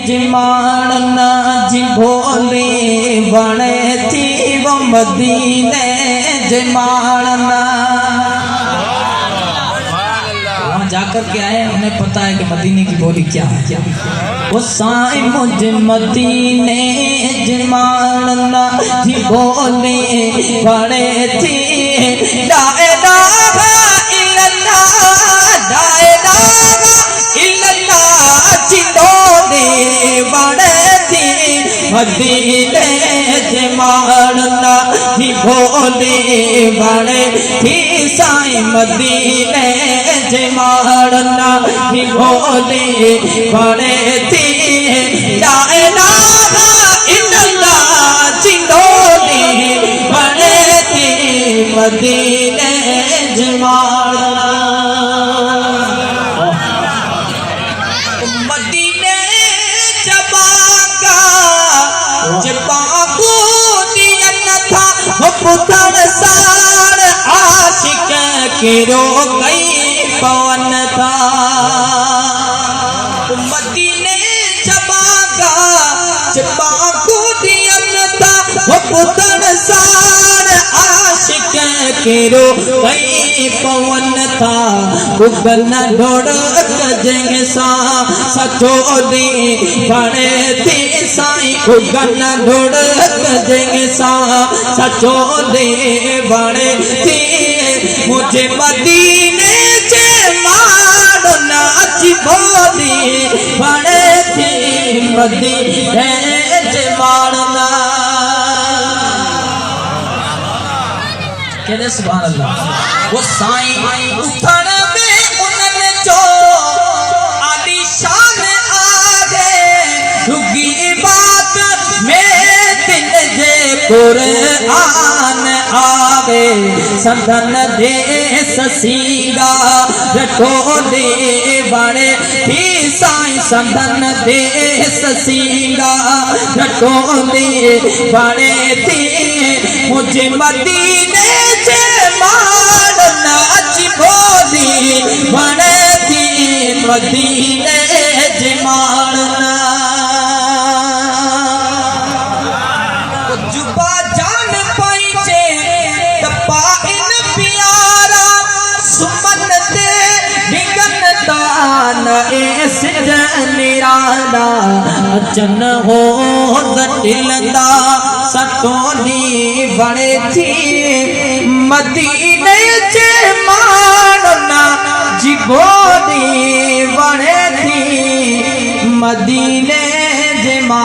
जमाना जी भोली बने थी वो मदीने जमाना। वहाँ जाकर के आए, उन्हें पता है कि मदीने की बोली क्या है। वो साई मुझे मदीने जमाना जी भोली बने थी ला इलाहा इल्लल्लाह ला इलाहा इल्लल्लाह जिंदोली बने थी मदीने जमाना जी भोली बने थी साई मदीने जमाना जी भोली बने थी ला इलाहा इल्लल्लाह जिंदोली बने थी मदीने जमाना। मदीने जबागा जबागू नियन था पुतन सार आशिक के रो गई पवन था। मदीने जबागा जबागू नियन था पुतन सार आशिक के रो गई पवन था। उगन ढोड़ जंग सा सचो दी बने थी साई उगन ढोड़ जंग सा सचो दे बने थी मुझे मदीने से मारो नाच भोली बने थी मदीने से मारना। कहते सुभान अल्लाह। वो साई उठन में उन्होंने जो आलिशान आगे रुगी बात में दिल जे कुरान आगे संदन दे ससीगा रखो दे बड़े थी साई संदन दे ससीगा रखो दे बड़े थी मुझे मदीने से मार नाच भोली बने थी मदीने जमाना। जुबा जान पाइचे तपा इन प्यारा सुमन दे निगन दान ऐस निराला अचन हो दिलंदा सतोनी बड़े थी मदीने से मारना जी भोली बड़े थी मदीने जमा।